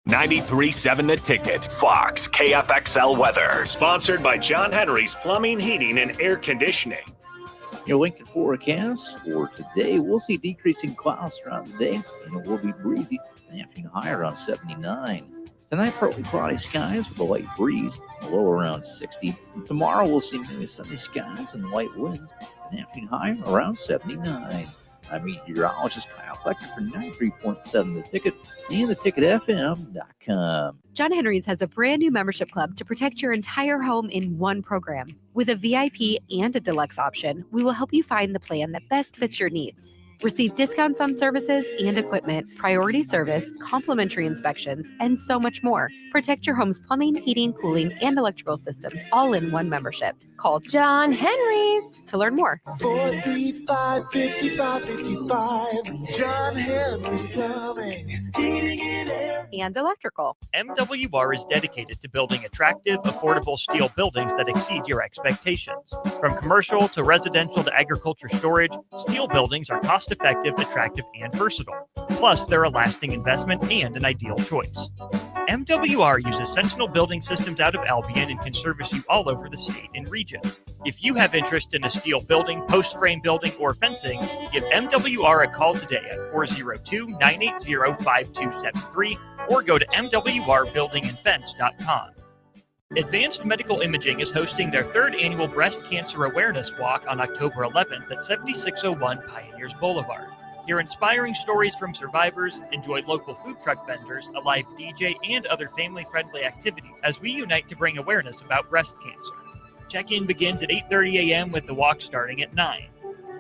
93.7 The Ticket, Fox, KFXL weather. Sponsored by John Henry's Plumbing, Heating, and Air Conditioning. Your Lincoln forecast for today, we'll see decreasing clouds throughout the day, and it will be breezy, and afternoon high around 79. Tonight, partly cloudy skies with a light breeze, a low around 60. And tomorrow, we'll see mainly sunny skies and light winds, and afternoon high around 79. I'm meteorologist Kyle Fletcher for 93.7 The Ticket and theticketfm.com. John Henry's has a brand new membership club to protect your entire home in one program. With a VIP and a deluxe option, we will help you find the plan that best fits your needs. Receive discounts on services and equipment, priority service, complimentary inspections, and so much more. Protect your home's plumbing, heating, cooling, and electrical systems all in one membership. Call John Henry's to learn more. 435-5555. John Henry's Plumbing, Heating, and Air. And electrical. MWR is dedicated to building attractive, affordable steel buildings that exceed your expectations. From commercial to residential to agriculture storage, steel buildings are cost-effective, attractive, and versatile. Plus, they're a lasting investment and an ideal choice. MWR uses Sentinel Building Systems out of Albion and can service you all over the state and region. If you have interest in a steel building, post-frame building, or fencing, give MWR a call today at 402-980-5273 or go to mwrbuildingandfence.com. Advanced Medical Imaging is hosting their third annual Breast Cancer Awareness Walk on October 11th at 7601 Pioneers Boulevard. Hear inspiring stories from survivors, enjoy local food truck vendors, a live DJ, and other family-friendly activities as we unite to bring awareness about breast cancer. Check-in begins at 8:30 a.m. with the walk starting at 9.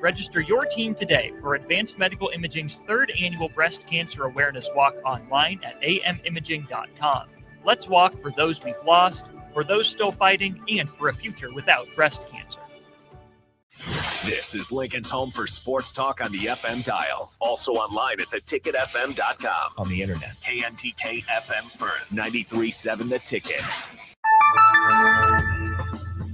Register your team today for Advanced Medical Imaging's third annual Breast Cancer Awareness Walk online at amimaging.com. Let's walk for those we've lost, for those still fighting, and for a future without breast cancer. This is Lincoln's home for sports talk on the FM dial. Also online at theticketfm.com. On the internet. KNTK FM Firth, 93.7 The Ticket.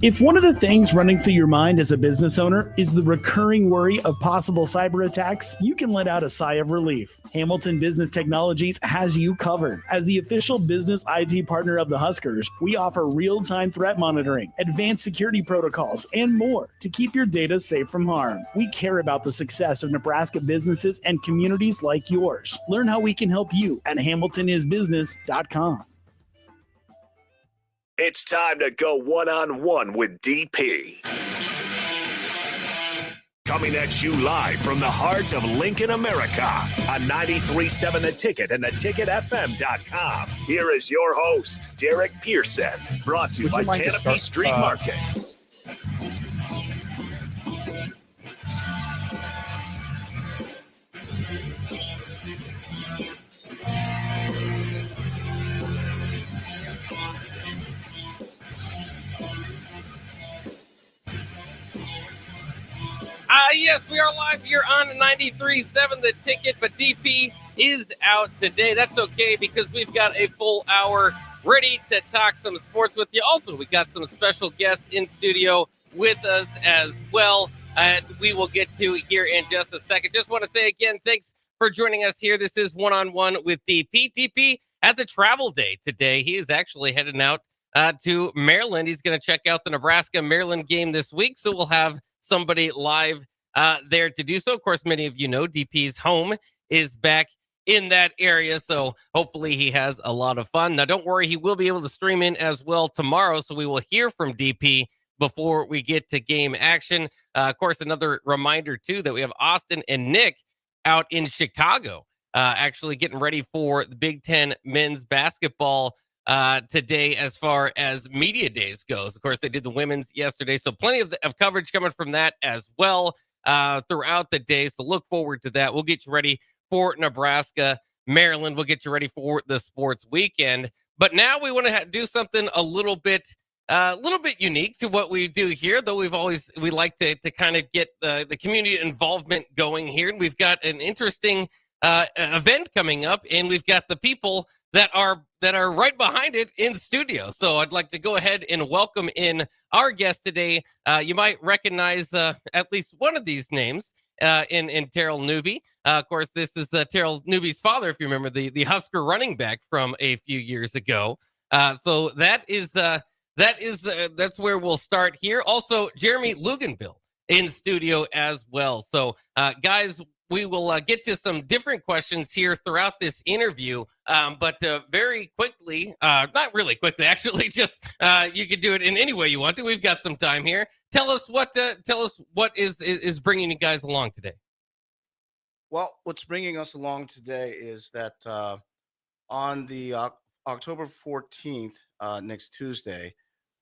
If one of the things running through your mind as a business owner is the recurring worry of possible cyber attacks, you can let out a sigh of relief. Hamilton Business Technologies has you covered. As the official business IT partner of the Huskers, we offer real-time threat monitoring, advanced security protocols, and more to keep your data safe from harm. We care about the success of Nebraska businesses and communities like yours. Learn how we can help you at hamiltonisbusiness.com. It's time to go one-on-one with DP. Coming at you live from the heart of Lincoln, America on 93.7 The Ticket and theticketfm.com. Here is your host, Derek Pearson, brought to you by Canopy Street Market. Yes, we are live here on 93.7 The Ticket, but DP is out today. That's okay because we've got a full hour ready to talk some sports with you. Also, we got some special guests in studio with us as well. We will get to here in just a second. Just want to say again, thanks for joining us here. This is One-on-One with DP. DP has a travel day today. He is actually heading out to Maryland. He's going to check out the Nebraska-Maryland game this week, so we'll have somebody live there to do so. Of course, many of you know DP's home is back in that area, so hopefully he has a lot of fun. Now, don't worry, he will be able to stream in as well tomorrow, so we will hear from DP before we get to game action. Of course, another reminder, too, that we have Austin and Nick out in Chicago, actually getting ready for the Big Ten men's basketball today as far as media days goes. Of course, they did the women's yesterday, so plenty of coverage coming from that as well throughout the day. So look forward to that. We'll get you ready for Nebraska, Maryland. We'll get you ready for the sports weekend. But now we want to do something a little bit unique to what we do here, though we like to kind of get the community involvement going here. And we've got an interesting event coming up, and we've got the people that are right behind it in studio. So I'd like to go ahead and welcome in our guest today. You might recognize at least one of these names. in Terrell Newby. Of course, this is Terrell Newby's father, if you remember, the Husker running back from a few years ago. So that's where we'll start here. Also, Jeremy Luganville in studio as well. So, guys, we will get to some different questions here throughout this interview, but very quickly, not really quickly, actually, just you can do it in any way you want to. We've got some time here. Tell us what is bringing you guys along today. Well, what's bringing us along today is that on the October 14th, next Tuesday,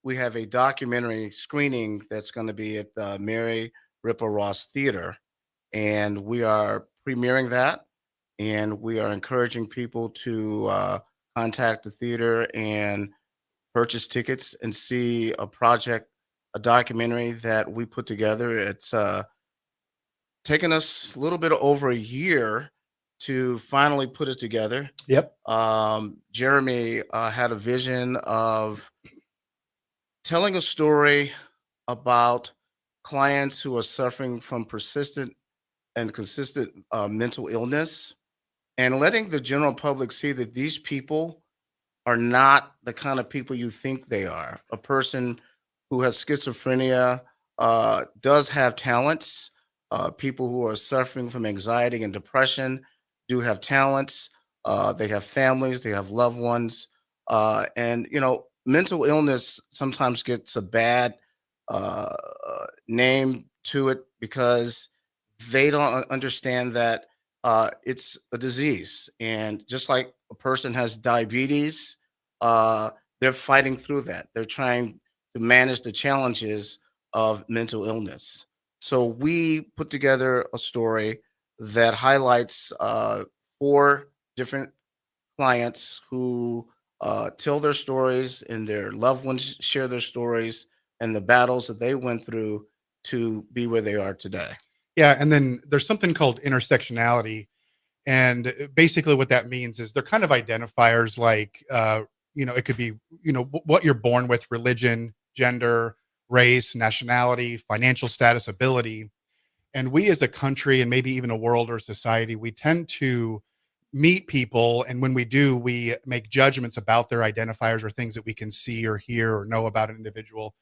we have a documentary screening that's going to be at the Mary Ripper Ross Theater. And we are premiering that, and we are encouraging people to contact the theater and purchase tickets and see a documentary that we put together. It's taken us a little bit over a year to finally put it together. Yep. Jeremy had a vision of telling a story about clients who are suffering from persistent and consistent mental illness, and letting the general public see that these people are not the kind of people you think they are. A person who has schizophrenia does have talents. People who are suffering from anxiety and depression do have talents. They have families, they have loved ones. And, mental illness sometimes gets a bad name to it because they don't understand that it's a disease. And just like a person has diabetes, they're fighting through that. They're trying to manage the challenges of mental illness. So we put together a story that highlights 4 different clients who tell their stories, and their loved ones share their stories and the battles that they went through to be where they are today. Yeah, and then there's something called intersectionality, and basically what that means is they're kind of identifiers like, it could be, what you're born with, religion, gender, race, nationality, financial status, ability. And we as a country, and maybe even a world or society, we tend to meet people, and when we do, we make judgments about their identifiers or things that we can see or hear or know about an individual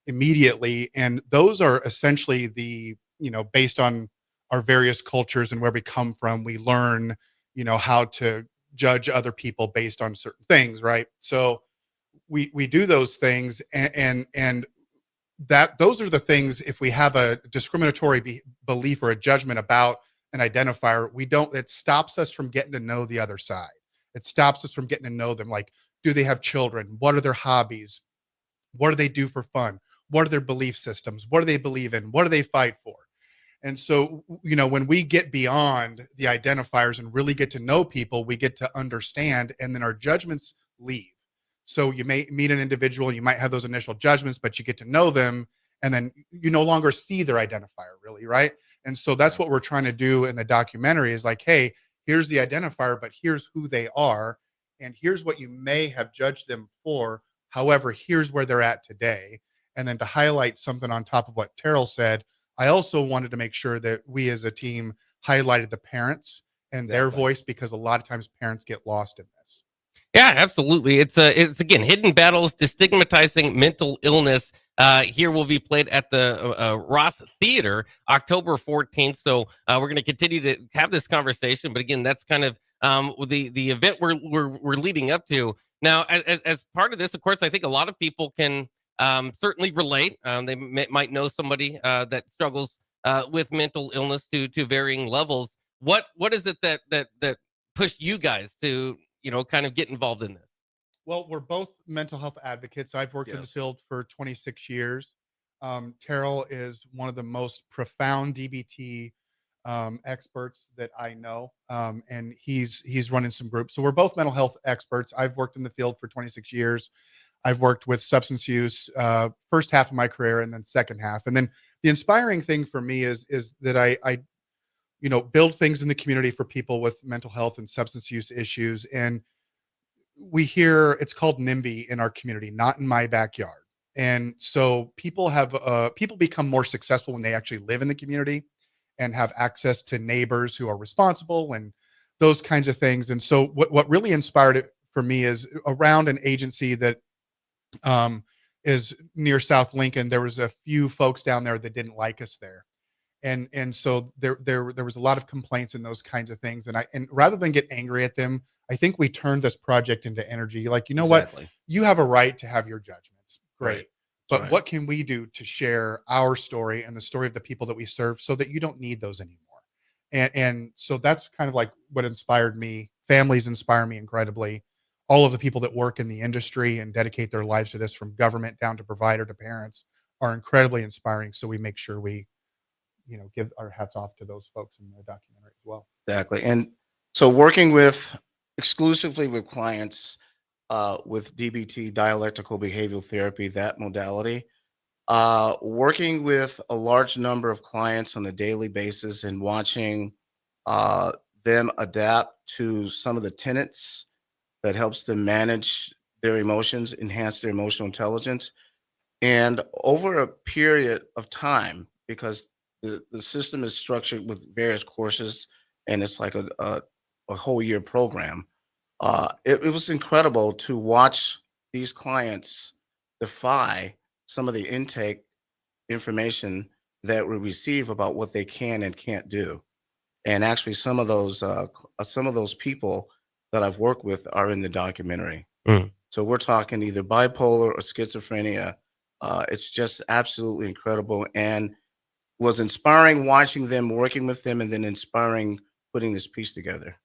immediately. And those are essentially based on our various cultures and where we come from, we learn, how to judge other people based on certain things, right? So we do those things, and that those are the things. If we have a discriminatory belief or a judgment about an identifier, it stops us from getting to know the other side. It stops us from getting to know them. Like, do they have children? What are their hobbies? What do they do for fun? What are their belief systems? What do they believe in? What do they fight for? And so, when we get beyond the identifiers and really get to know people, we get to understand, and then our judgments leave. So you may meet an individual, you might have those initial judgments, but you get to know them, and then you no longer see their identifier, really, right? And so that's what we're trying to do in the documentary is like, hey, here's the identifier, but here's who they are, and here's what you may have judged them for. However, here's where they're at today. And then to highlight something on top of what Terrell said, I also wanted to make sure that we as a team highlighted the parents and their voice, because a lot of times parents get lost in this. Yeah, absolutely. It's again, Hidden Battles, Destigmatizing Mental Illness. Here will be played at the Ross Theater, October 14th. So we're going to continue to have this conversation. But again, that's kind of the event we're leading up to. Now, as part of this, of course, I think a lot of people can certainly relate. They might know somebody that struggles with mental illness to varying levels. What is it that pushed you guys to kind of get involved in this? Well, we're both mental health advocates. I've worked in the field for 26 years. Terrell is one of the most profound DBT experts that I know, and he's running some groups. So we're both mental health experts. I've worked in the field for 26 years. I've worked with substance use first half of my career, and then second half. And then the inspiring thing for me is that I build things in the community for people with mental health and substance use issues. And we hear it's called NIMBY in our community, not in my backyard. And so people become more successful when they actually live in the community. and have access to neighbors who are responsible and those kinds of things. And so what really inspired it for me is around an agency that is near South Lincoln. There was a few folks down there that didn't like us there. And so there was a lot of complaints and those kinds of things. And rather than get angry at them, I think we turned this project into energy. Like, you know what? You have a right to have your judgments. Great. Right. But what can we do to share our story and the story of the people that we serve so that you don't need those anymore? And so that's kind of like what inspired me. Families inspire me incredibly. All of the people that work in the industry and dedicate their lives to this, from government down to provider to parents, are incredibly inspiring. So we make sure we, give our hats off to those folks in the documentary as well. Exactly. And so working exclusively with clients with DBT, dialectical behavioral therapy, that modality, working with a large number of clients on a daily basis and watching them adapt to some of the tenets that helps them manage their emotions, enhance their emotional intelligence. And over a period of time, because the system is structured with various courses and it's like a whole year program, it was incredible to watch these clients defy some of the intake information that we receive about what they can and can't do. And actually some of those people that I've worked with are in the documentary. So we're talking either bipolar or schizophrenia. It's just absolutely incredible, and was inspiring watching them, working with them, and then inspiring putting this piece together.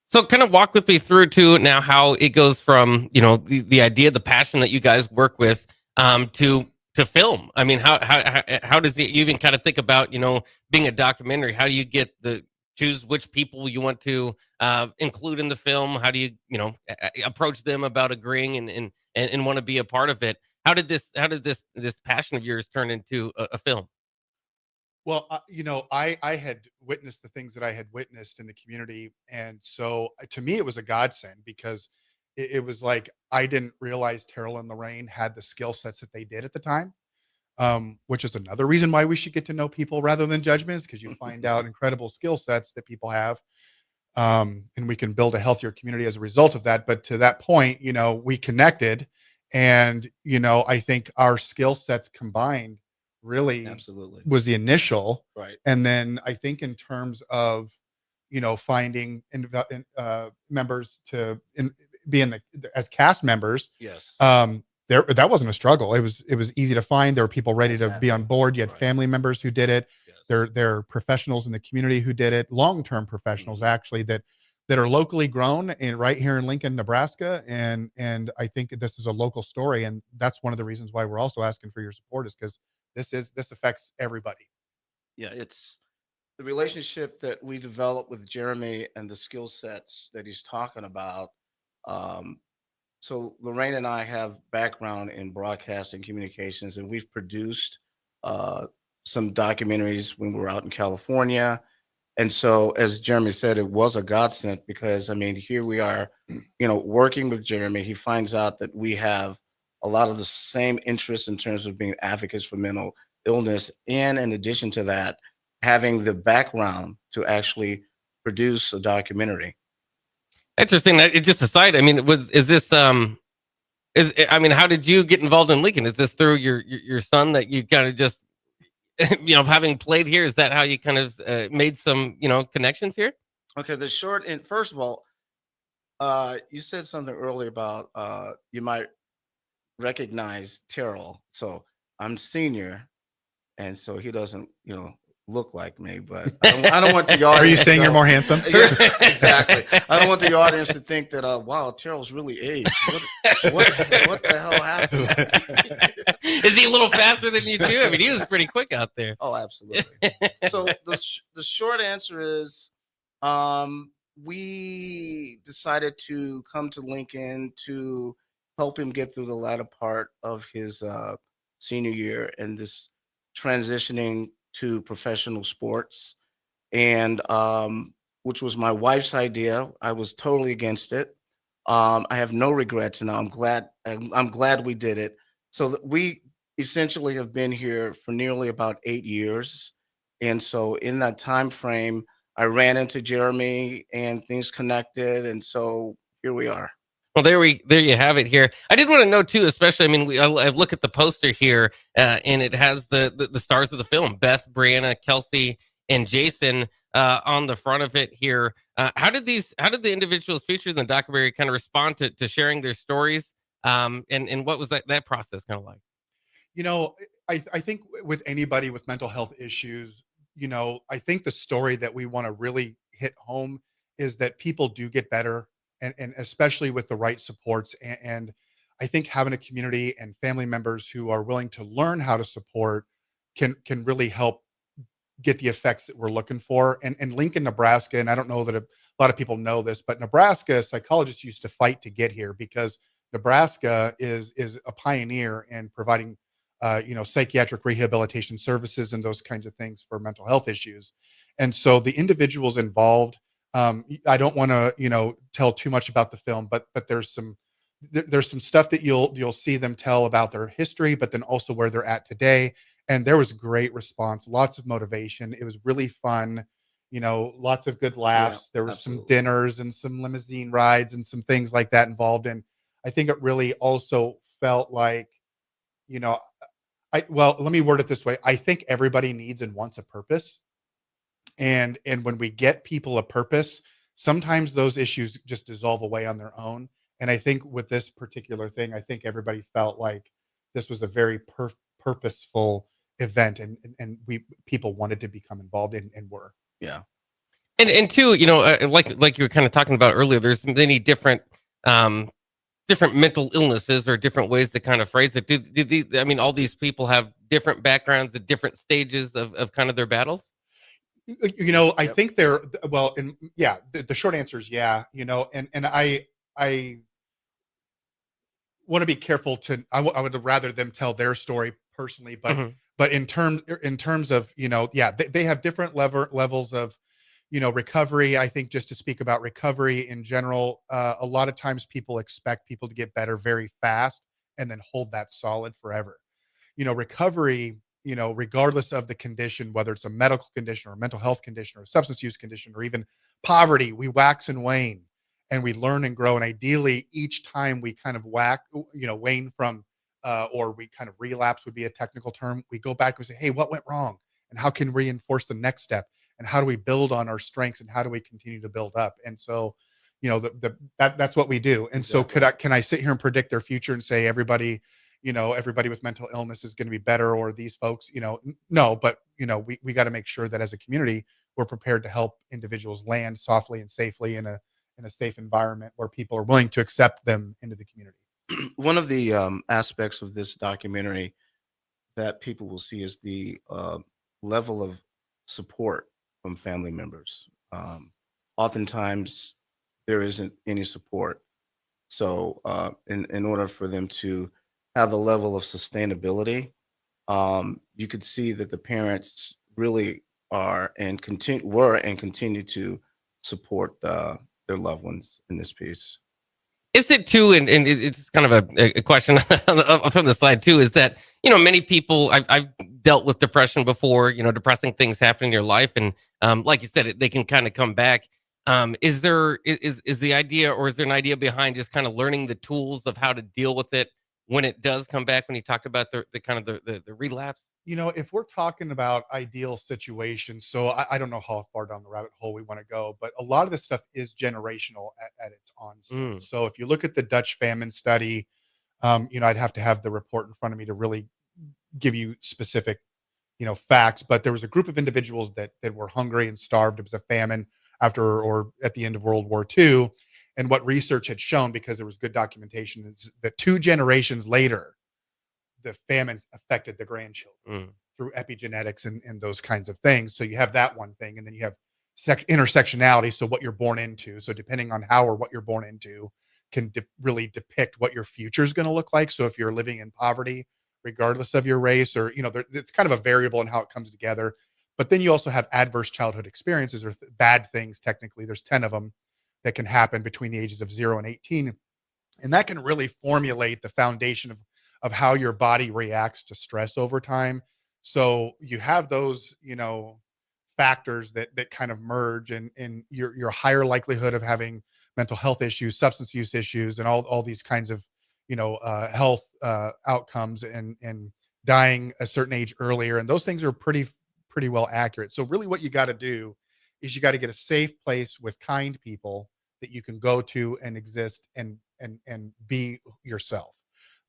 So kind of walk with me through to now how it goes from, the idea, the passion that you guys work with to film. I mean, how does it, you even kind of think about, being a documentary? How do you get choose which people you want to include in the film? How do you, approach them about agreeing and want to be a part of it? How did this passion of yours turn into a film? Well, I had witnessed the things that I had witnessed in the community. And so to me, it was a godsend, because it was like, I didn't realize Terrell and Lorraine had the skill sets that they did at the time, which is another reason why we should get to know people rather than judgments, because you find out incredible skill sets that people have. And we can build a healthier community as a result of that. But to that point, we connected, and, I think our skill sets combined really Absolutely was the initial. Right. And then I think in terms of, finding members to be as cast members. Yes. That wasn't a struggle. It was easy to find. There were people ready to be on board. You had Right. family members who did it. Yes. There are professionals in the community who did it, long-term professionals actually that are locally grown and right here in Lincoln, Nebraska. And I think this is a local story. And that's one of the reasons why we're also asking for your support, is because this affects everybody. Yeah, it's the relationship that we developed with Jeremy and the skill sets that he's talking about. So Lorraine and I have background in broadcasting communications, and we've produced some documentaries when we were out in California. And so, as Jeremy said, it was a godsend, because here we are, working with Jeremy. He finds out that we have a lot of the same interests in terms of being advocates for mental illness, and in addition to that, having the background to actually produce a documentary. Interesting. It just aside. How did you get involved in Lincoln? Is this through your son that you kind of just, having played here? Is that how you kind of made some, connections here? Okay. The short and first of all, you said something earlier about you might recognize Terrell. So I'm senior, and so he doesn't, look like me, but I don't want the audience. Are you saying you're more handsome? Yeah, exactly. I don't want the audience to think that, wow, Terrell's really aged. What the hell happened? Is he a little faster than you too? He was pretty quick out there. Oh, absolutely. So the short answer is, we decided to come to Lincoln to help him get through the latter part of his senior year and this transitioning to professional sports, and which was my wife's idea. I was totally against it. I have no regrets, and I'm glad we did it. So we essentially have been here for nearly about 8 years, And so in that time frame, I ran into Jeremy and things connected. And so here we are. Well, there you have it here. I did want to know too, especially, I mean, I look at the poster here, and it has the stars of the film, Beth, Brianna, Kelsey, and Jason on the front of it here. How did the individuals featured in the documentary kind of respond to sharing their stories? And what was that process kind of like? You know, I think with anybody with mental health issues, you know, I think the story that we want to really hit home is that people do get better, and especially with the right supports. And I think having a community and family members who are willing to learn how to support can really help get the effects that we're looking for. And Lincoln, Nebraska, and I don't know that a lot of people know this, but Nebraska psychologists used to fight to get here because Nebraska is a pioneer in providing psychiatric rehabilitation services and those kinds of things for mental health issues. And so the individuals involved, I don't want to, tell too much about the film, but there's some stuff that you'll see them tell about their history, but then also where they're at today. And there was great response, lots of motivation. It was really fun, lots of good laughs. There was some dinners and some limousine rides and some things like that involved. And I think it really also felt like, let me word it this way. I think everybody needs and wants a purpose. And when we get people a purpose, sometimes those issues just dissolve away on their own. And I think with this particular thing, I think everybody felt like this was a very purposeful event, and people wanted to become involved and were. Yeah. And two, like you were kind of talking about earlier, there's many different mental illnesses or different ways to kind of phrase it. All these people have different backgrounds at different stages of kind of their battles. I think they're the short answer is yeah. And I want to be careful I would rather them tell their story personally, but in terms of they have different levels of recovery. I think just to speak about recovery in general, a lot of times people expect people to get better very fast and then hold that solid forever. Recovery, regardless of the condition, whether it's a medical condition or a mental health condition or a substance use condition or even poverty, we wax and wane and we learn and grow. And ideally, each time we kind of wane from or we kind of relapse would be a technical term. We go back and say, hey, what went wrong? And how can we reinforce the next step? And how do we build on our strengths and how do we continue to build up? And so, that's what we do. And exactly. So can I sit here and predict their future and say everybody with mental illness is going to be better, or these folks, no, but we got to make sure that as a community, we're prepared to help individuals land softly and safely in a safe environment where people are willing to accept them into the community. One of the aspects of this documentary that people will see is the level of support from family members. Oftentimes there isn't any support. So in order for them to have a level of sustainability, you could see that the parents really are and continue to support their loved ones in this piece. Is it too, and it's kind of a question from the slide too, is that, many people, I've dealt with depression before, depressing things happen in your life. And like you said, they can kind of come back. Is there the idea, or is there an idea behind just kind of learning the tools of how to deal with it when it does come back, when you talked about the kind of the relapse? If we're talking about ideal situations, so I don't know how far down the rabbit hole we want to go, but a lot of this stuff is generational at its onset. So if you look at the Dutch famine study, I'd have to have the report in front of me to really give you specific, facts, but there was a group of individuals that were hungry and starved. It was a famine after or at the end of World War II. And what research had shown, because there was good documentation, is that 2 generations later, the famine affected the grandchildren through epigenetics and those kinds of things. So you have that one thing, and then you have intersectionality. So what you're born into. So depending on how or what you're born into can really depict what your future is going to look like. So if you're living in poverty, regardless of your race, or, it's kind of a variable in how it comes together. But then you also have adverse childhood experiences, or bad things. Technically, there's 10 of them that can happen between the ages of 0 and 18. And that can really formulate the foundation of how your body reacts to stress over time. So you have those, factors that kind of merge, and your higher likelihood of having mental health issues, substance use issues, and all these kinds of health outcomes, and dying a certain age earlier, and those things are pretty well accurate. So really, what you got to do is you got to get a safe place with kind people that you can go to and exist and be yourself.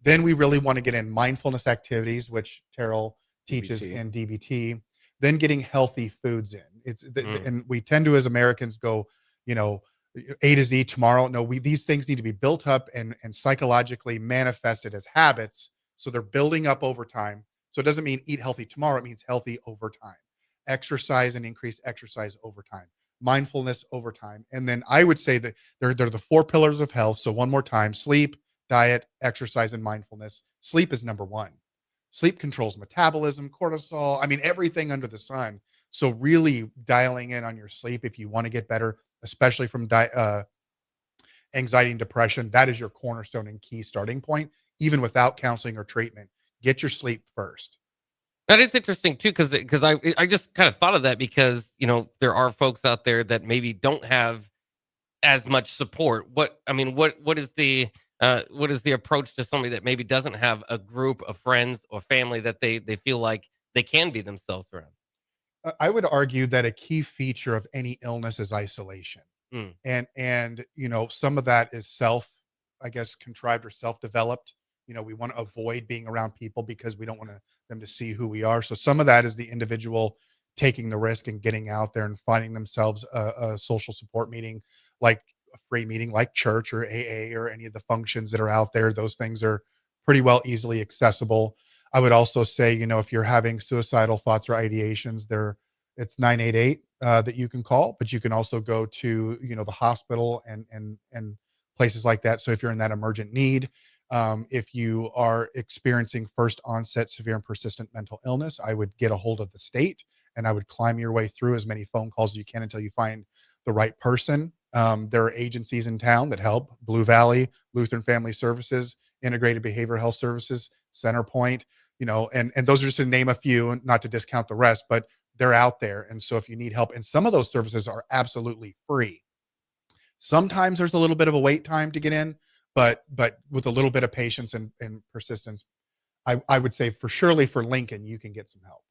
Then we really want to get in mindfulness activities, which Terrell teaches DBT. in DBT. Then getting healthy foods in. And we tend to, as Americans, go, A to Z tomorrow. No, these things need to be built up and psychologically manifested as habits. So they're building up over time. So it doesn't mean eat healthy tomorrow. It means healthy over time. Exercise and increase exercise over time. Mindfulness over time. And then I would say that they're the 4 pillars of health. So one more time: sleep, diet, exercise, and mindfulness. Sleep is number 1. Sleep controls metabolism, cortisol, everything under the sun. So really dialing in on your sleep if you want to get better, especially from anxiety and depression, that is your cornerstone and key starting point, even without counseling or treatment. Get your sleep first. That is interesting too, because I just kind of thought of that, because there are folks out there that maybe don't have as much support. What is the approach to somebody that maybe doesn't have a group of friends or family that they feel like they can be themselves around? I would argue that a key feature of any illness is isolation. Mm. And some of that is contrived or self-developed. We want to avoid being around people because we don't want them to see who we are. So some of that is the individual taking the risk and getting out there and finding themselves a social support meeting, like a free meeting like church or AA or any of the functions that are out there. Those things are pretty well easily accessible. I would also say, if you're having suicidal thoughts or ideations, it's 988 that you can call, but you can also go to, the hospital and places like that. So if you're in that emergent need, if you are experiencing first onset severe and persistent mental illness, I would get a hold of the state, and I would climb your way through as many phone calls as you can until you find the right person. There are agencies in town that help: Blue Valley, Lutheran Family Services, Integrated Behavioral Health Services, Centerpoint, and those are just to name a few, and not to discount the rest, but they're out there. And so if you need help, and some of those services are absolutely free. Sometimes there's a little bit of a wait time to get in, but with a little bit of patience and persistence, I would say surely for Lincoln, you can get some help.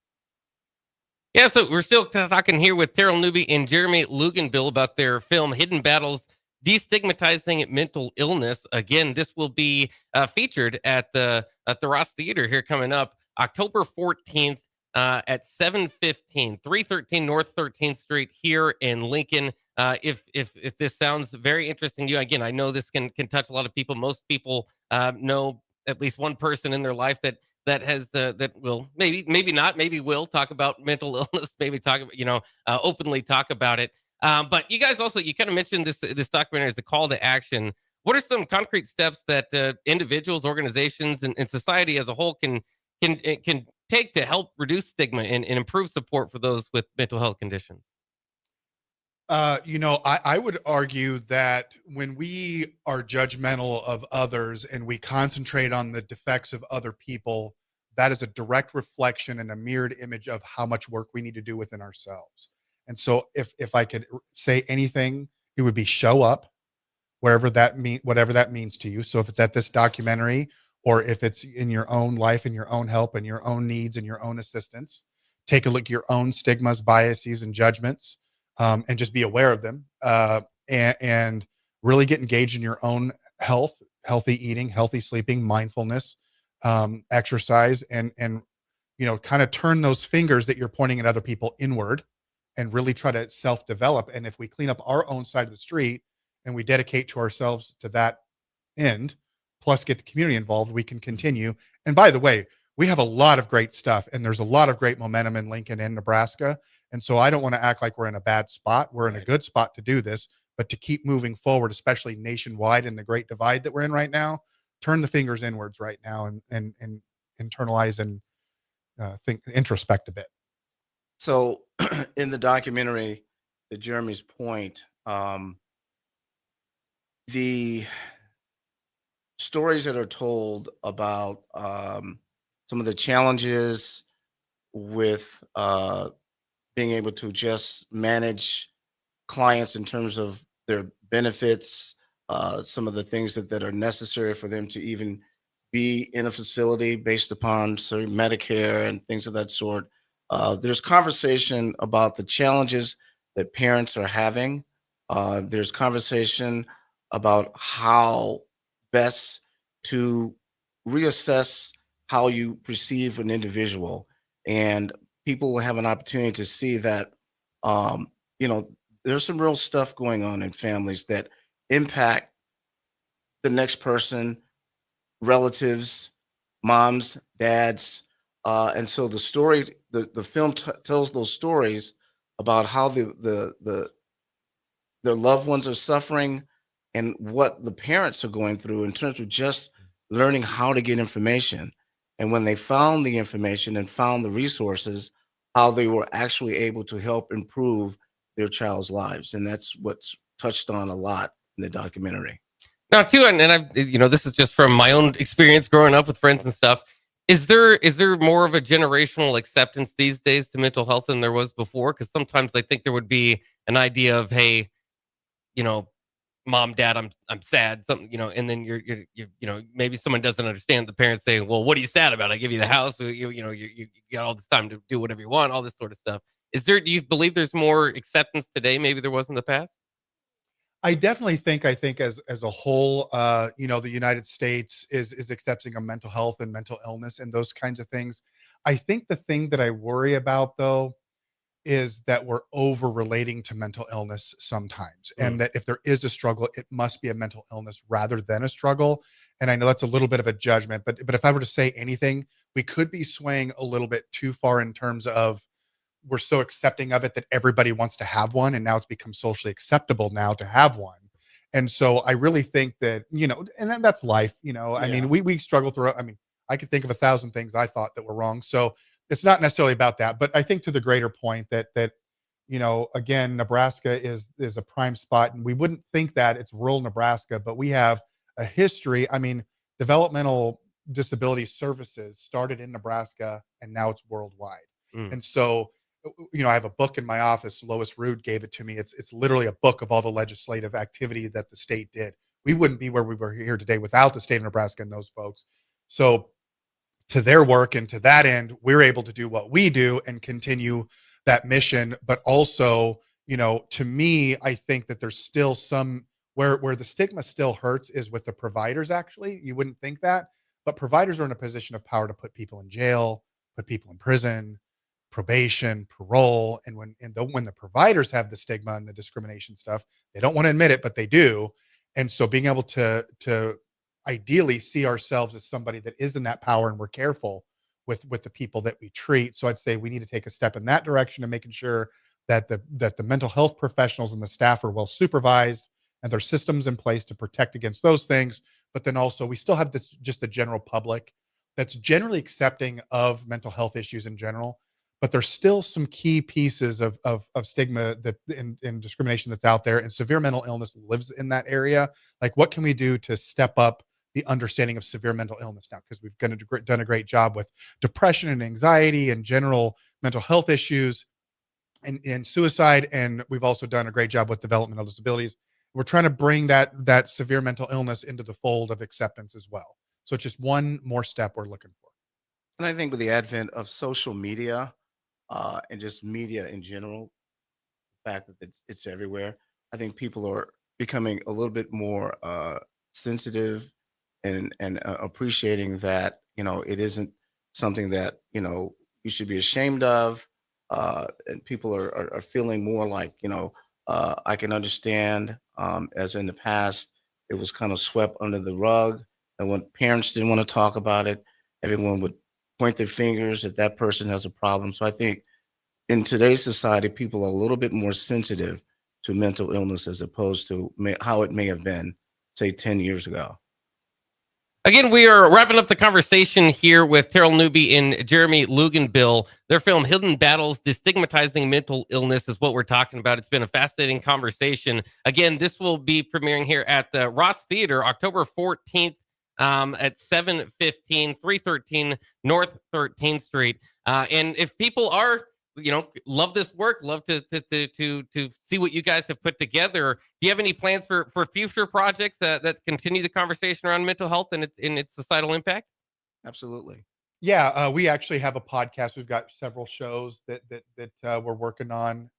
Yeah, so we're still talking here with Terrell Newby and Jeremy Luganbill about their film Hidden Battles: Destigmatizing Mental Illness. Again, this will be featured at the Ross Theater here coming up October 14th at 7:15, 313 North 13th Street here in Lincoln. If this sounds very interesting to you, again, I know this can touch a lot of people. Most people know at least one person in their life that has that will maybe not, maybe will talk about mental illness, maybe talk about, openly talk about it. But you guys also, you kind of mentioned this documentary as a call to action. What are some concrete steps that individuals, organizations, and society as a whole can take to help reduce stigma and improve support for those with mental health conditions? I would argue that when we are judgmental of others and we concentrate on the defects of other people, that is a direct reflection and a mirrored image of how much work we need to do within ourselves. And so if I could say anything, it would be show up whatever that means to you. So if it's at this documentary, or if it's in your own life and your own help and your own needs and your own assistance, take a look at your own stigmas, biases, and judgments. And just be aware of them, and really get engaged in your own health, healthy eating, healthy sleeping, mindfulness, exercise, and kind of turn those fingers that you're pointing at other people inward and really try to self-develop. And if we clean up our own side of the street and we dedicate to ourselves to that end, plus get the community involved, we can continue. And by the way, we have a lot of great stuff, and there's a lot of great momentum in Lincoln and Nebraska. And so I don't want to act like we're in a bad spot. We're in a good spot to do this, but to keep moving forward, especially nationwide in the great divide that we're in right now, turn the fingers inwards right now and internalize and think, introspect a bit. So in the documentary, to Jeremy's point, the stories that are told about some of the challenges with being able to just manage clients in terms of their benefits, some of the things that are necessary for them to even be in a facility based upon certain Medicare and things of that sort. There's conversation about the challenges that parents are having. There's conversation about how best to reassess how you perceive an individual, and people will have an opportunity to see that um, you know there's some real stuff going on in families that impact the next person, relatives, moms, dads, and so the film tells those stories about how their loved ones are suffering and what the parents are going through in terms of just learning how to get information. And when they found the information and found the resources, how they were actually able to help improve their child's lives. And that's what's touched on a lot in the documentary. Now, too, and I've, this is just from my own experience growing up with friends and stuff. Is there more of a generational acceptance these days to mental health than there was before? Because sometimes I think there would be an idea of, hey, mom, dad, I'm sad, something, and then you're maybe someone doesn't understand. The parents saying, well, what are you sad about? I give you the house, you got all this time to do whatever you want, all this sort of stuff. Do you believe there's more acceptance today? Maybe there was in the past. I definitely think, as a whole, the United States is accepting of mental health and mental illness and those kinds of things. I think the thing that I worry about, though, is that we're over relating to mental illness sometimes, and that if there is a struggle, it must be a mental illness rather than a struggle. And I know that's a little bit of a judgment, but if I were to say anything, we could be swaying a little bit too far in terms of we're so accepting of it that everybody wants to have one, and now it's become socially acceptable now to have one. And so I really think that, and then that's life. I mean, we struggle through. I mean, I could think of 1,000 things I thought that were wrong. So it's not necessarily about that, but I think to the greater point that again, Nebraska is a prime spot, and we wouldn't think that it's rural Nebraska, but we have a history. I mean, developmental disability services started in Nebraska, and now it's worldwide. And so, I have a book in my office. Lois Rude gave it to me. It's literally a book of all the legislative activity that the state did. We wouldn't be where we were here today without the state of Nebraska and those folks. So to their work and to that end, we're able to do what we do and continue that mission. But also, to me, I think that there's still some where the stigma still hurts is with the providers. Actually, you wouldn't think that, but providers are in a position of power to put people in jail, put people in prison, probation, parole. And when the providers have the stigma and the discrimination stuff, they don't want to admit it, but they do. And so being able to ideally see ourselves as somebody that is in that power, and we're careful with the people that we treat. So I'd say we need to take a step in that direction and making sure that the mental health professionals and the staff are well supervised and there's systems in place to protect against those things. But then also we still have just the general public that's generally accepting of mental health issues in general. But there's still some key pieces of stigma that and discrimination that's out there, and severe mental illness lives in that area. Like, what can we do to step up the understanding of severe mental illness now? Because we've done a great job with depression and anxiety and general mental health issues and suicide, and we've also done a great job with developmental disabilities. We're trying to bring that severe mental illness into the fold of acceptance as well. So it's just one more step we're looking for. And I think with the advent of social media, and just media in general, the fact that it's everywhere, I think people are becoming a little bit more sensitive and appreciating that it isn't something that you should be ashamed of, and people are feeling more like I can understand, as in the past it was kind of swept under the rug, and when parents didn't want to talk about it, everyone would point their fingers at that person has a problem. So I think in today's society, people are a little bit more sensitive to mental illness as opposed to how it may have been, say, 10 years ago. Again, we are wrapping up the conversation here with Terrell Newby and Jeremy Luganbill. Their film, Hidden Battles, Destigmatizing Mental Illness, is what we're talking about. It's been a fascinating conversation. Again, this will be premiering here at the Ross Theater, October 14th at 7:15, 313 North 13th Street. And if people are love this work. Love to see what you guys have put together. Do you have any plans for future projects that continue the conversation around mental health and its societal impact? Absolutely. Yeah, we actually have a podcast. We've got several shows that we're working on,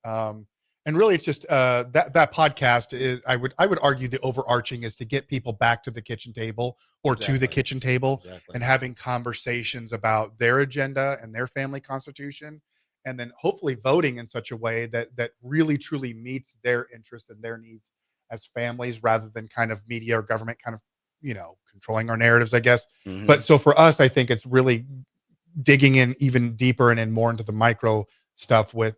and really, it's just that podcast is. I would argue the overarching is to get people back to the kitchen table or to the kitchen table and having conversations about their agenda and their family constitution, and then hopefully voting in such a way that really truly meets their interests and their needs as families, rather than kind of media or government kind of controlling our narratives, I guess. Mhm. But so for us, I think it's really digging in even deeper and more into the micro stuff with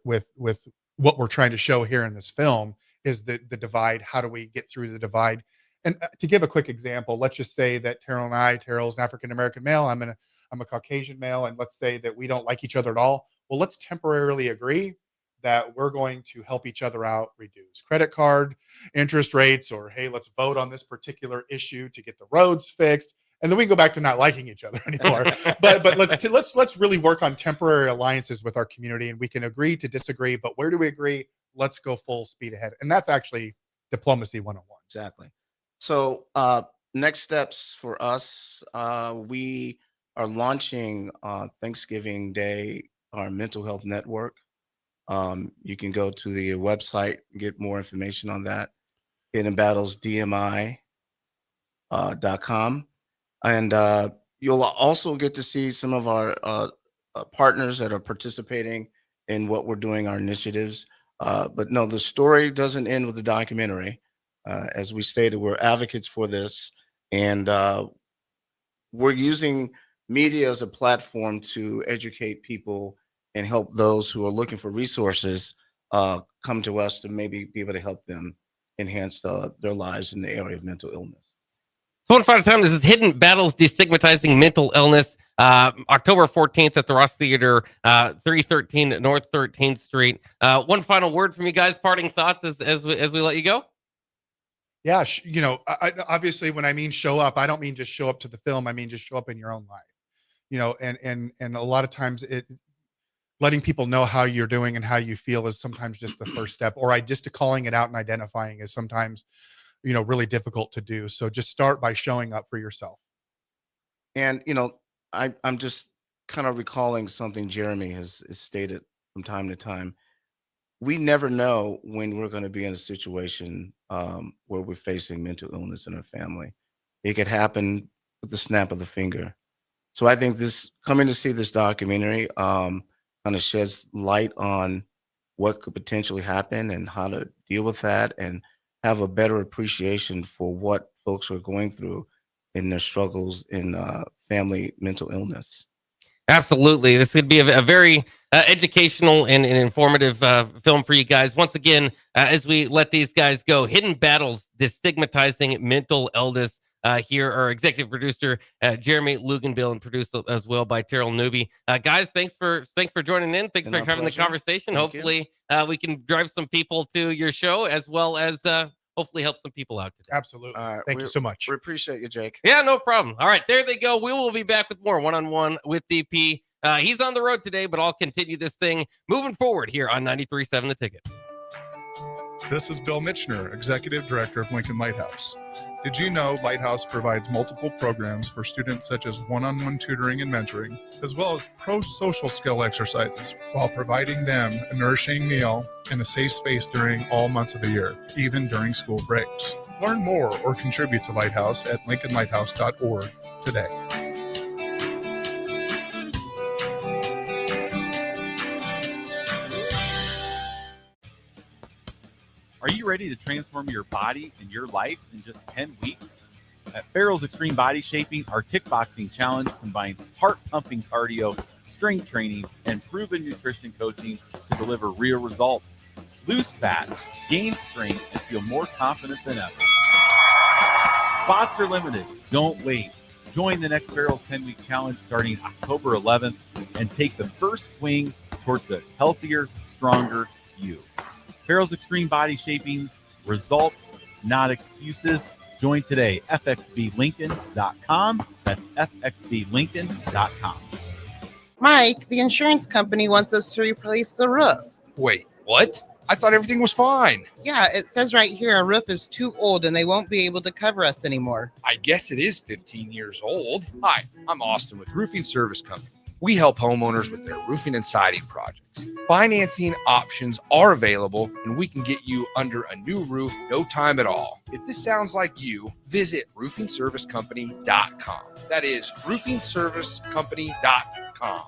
what we're trying to show here in this film is the divide. How do we get through the divide? And to give a quick example, let's just say that Terrell's an African-American male. I'm a Caucasian male. And let's say that we don't like each other at all. Well, let's temporarily agree that we're going to help each other out, reduce credit card interest rates, or, hey, let's vote on this particular issue to get the roads fixed. And then we can go back to not liking each other anymore. but let's really work on temporary alliances with our community, and we can agree to disagree. But where do we agree? Let's go full speed ahead. And that's actually diplomacy 101. Exactly. So next steps for us, we are launching Thanksgiving Day our mental health network. You can go to the website and get more information on that. hiddenbattlesdmi.com. And you'll also get to see some of our partners that are participating in what we're doing, our initiatives. But no, the story doesn't end with the documentary. As we stated, we're advocates for this, and we're using media as a platform to educate people and help those who are looking for resources come to us to maybe be able to help them enhance their lives in the area of mental illness. So one final time, this is Hidden Battles Destigmatizing Mental Illness, October 14th at the Ross Theater, 313 North 13th Street. One final word from you guys, parting thoughts as we let you go? Yeah, I obviously, when I mean show up, I don't mean just show up to the film. I mean just show up in your own life. And a lot of times letting people know how you're doing and how you feel is sometimes just the first step, or just calling it out and identifying is sometimes, really difficult to do. So just start by showing up for yourself. And, I'm just kind of recalling something Jeremy has stated from time to time. We never know when we're going to be in a situation where we're facing mental illness in our family. It could happen with the snap of the finger. So I think coming to see this documentary kind of sheds light on what could potentially happen and how to deal with that, and have a better appreciation for what folks are going through in their struggles in family mental illness. Absolutely. This could be a very educational and informative film for you guys. Once again, as we let these guys go, Hidden Battles Destigmatizing Mental Illness. Here, our executive producer, Jeremy Luganbill, and produced as well by Terrell Newby. Guys, thanks for joining in. Thanks for having the conversation. Hopefully, we can drive some people to your show, as well as hopefully help some people out today. Absolutely. Thank you so much. We appreciate you, Jake. Yeah, no problem. All right, there they go. We will be back with more one-on-one with DP. He's on the road today, but I'll continue this thing moving forward here on 93.7 The Ticket. This is Bill Mitchner, Executive Director of Lincoln Lighthouse. Did you know Lighthouse provides multiple programs for students such as one-on-one tutoring and mentoring, as well as pro-social skill exercises, while providing them a nourishing meal and a safe space during all months of the year, even during school breaks? Learn more or contribute to Lighthouse at lincolnlighthouse.org today. Are you ready to transform your body and your life in just 10 weeks? At Farrell's Extreme Body Shaping, our kickboxing challenge combines heart-pumping cardio, strength training, and proven nutrition coaching to deliver real results. Lose fat, gain strength, and feel more confident than ever. Spots are limited. Don't wait. Join the next Farrell's 10-week challenge starting October 11th and take the first swing towards a healthier, stronger you. Farrell's Extreme Body Shaping, results, not excuses. Join today, fxblincoln.com. That's fxblincoln.com. Mike, the insurance company wants us to replace the roof. Wait, what? I thought everything was fine. Yeah, it says right here our roof is too old and they won't be able to cover us anymore. I guess it is 15 years old. Hi, I'm Austin with Roofing Service Company. We help homeowners with their roofing and siding projects. Financing options are available, and we can get you under a new roof no time at all. If this sounds like you, visit roofingservicecompany.com. That is roofingservicecompany.com.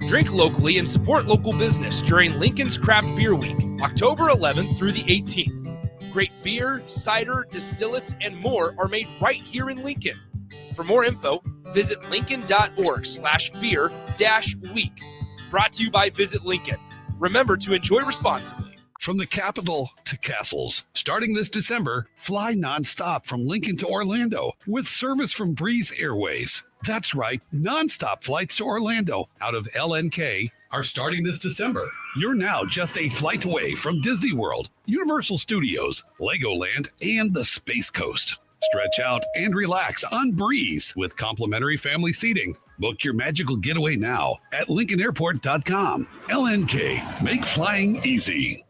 Drink locally and support local business during Lincoln's Craft Beer Week, October 11th through the 18th. Great beer, cider, distillates, and more are made right here in Lincoln. For more info, visit lincoln.org/beer-week. Brought to you by Visit Lincoln. Remember to enjoy responsibly. From the capital to castles, starting this December, fly nonstop from Lincoln to Orlando with service from Breeze Airways. That's right, nonstop flights to Orlando out of LNK are starting this December. You're now just a flight away from Disney World, Universal Studios, Legoland, and the Space Coast. Stretch out and relax on Breeze with complimentary family seating. Book your magical getaway now at LincolnAirport.com. LNK, make flying easy.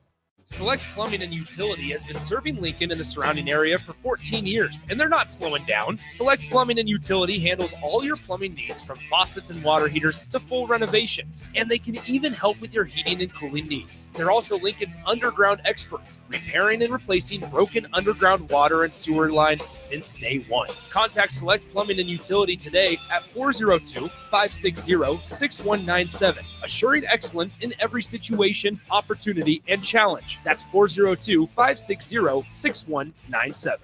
Select Plumbing and Utility has been serving Lincoln and the surrounding area for 14 years, and they're not slowing down. Select Plumbing and Utility handles all your plumbing needs from faucets and water heaters to full renovations, and they can even help with your heating and cooling needs. They're also Lincoln's underground experts, repairing and replacing broken underground water and sewer lines since day one. Contact Select Plumbing and Utility today at 402-560-6197, assuring excellence in every situation, opportunity, and challenge. That's 402-560-6197.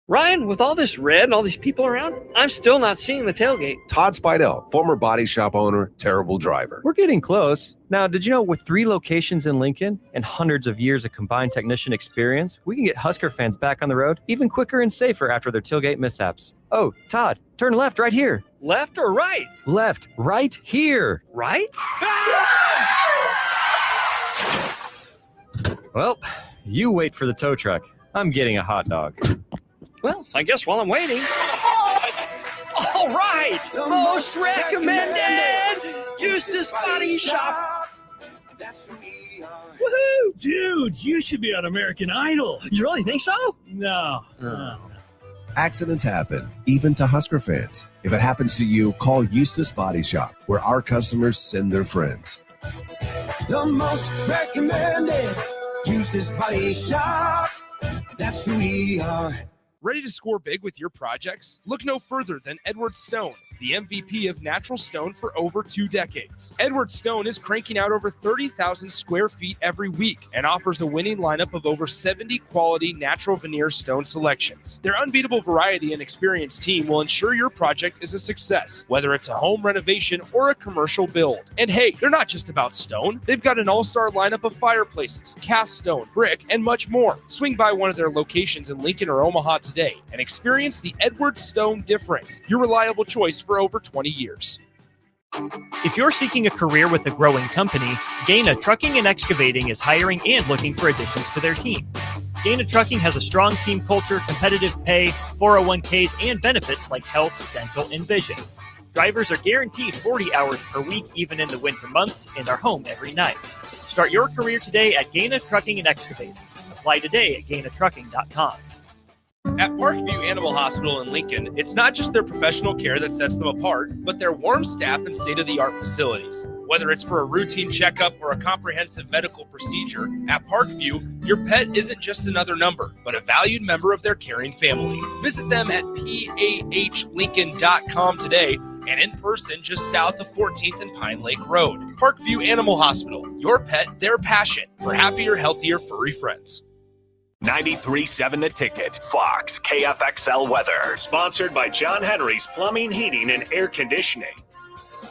Ryan, with all this red and all these people around, I'm still not seeing the tailgate. Todd Spidell, former body shop owner, terrible driver. We're getting close. Now, did you know with 3 locations in Lincoln and hundreds of years of combined technician experience, we can get Husker fans back on the road even quicker and safer after their tailgate mishaps? Oh, Todd, turn left right here. Left or right? Left, right here. Right? Well, you wait for the tow truck. I'm getting a hot dog. Well, I guess while I'm waiting. All right! Most recommended! Eustace Body Shop! Woohoo! Dude, you should be on American Idol. You really think so? No. Accidents happen, even to Husker fans. If it happens to you, call Eustace Body Shop, where our customers send their friends. The most recommended Eustace Body Shop. That's who we are. Ready to score big with your projects? Look no further than Edward Stone, the MVP of natural stone for over 2 decades. Edward Stone is cranking out over 30,000 square feet every week and offers a winning lineup of over 70 quality natural veneer stone selections. Their unbeatable variety and experienced team will ensure your project is a success, whether it's a home renovation or a commercial build. And hey, they're not just about stone. They've got an all-star lineup of fireplaces, cast stone, brick, and much more. Swing by one of their locations in Lincoln or Omaha today and experience the Edward Stone difference, your reliable choice for over 20 years. If you're seeking a career with a growing company, Gaina Trucking and Excavating is hiring and looking for additions to their team. Gaina Trucking has a strong team culture, competitive pay, 401ks, and benefits like health, dental, and vision. Drivers are guaranteed 40 hours per week, even in the winter months, and are home every night. Start your career today at Gaina Trucking and Excavating. Apply today at GainaTrucking.com. At Parkview Animal Hospital in Lincoln, it's not just their professional care that sets them apart, but their warm staff and state-of-the-art facilities. Whether it's for a routine checkup or a comprehensive medical procedure, at Parkview, your pet isn't just another number, but a valued member of their caring family. Visit them at PAHLincoln.com today and in person just south of 14th and Pine Lake Road. Parkview Animal Hospital, your pet, their passion, for happier, healthier, furry friends. 93.7 The Ticket, Fox, KFXL weather. Sponsored by John Henry's Plumbing, Heating, and Air Conditioning.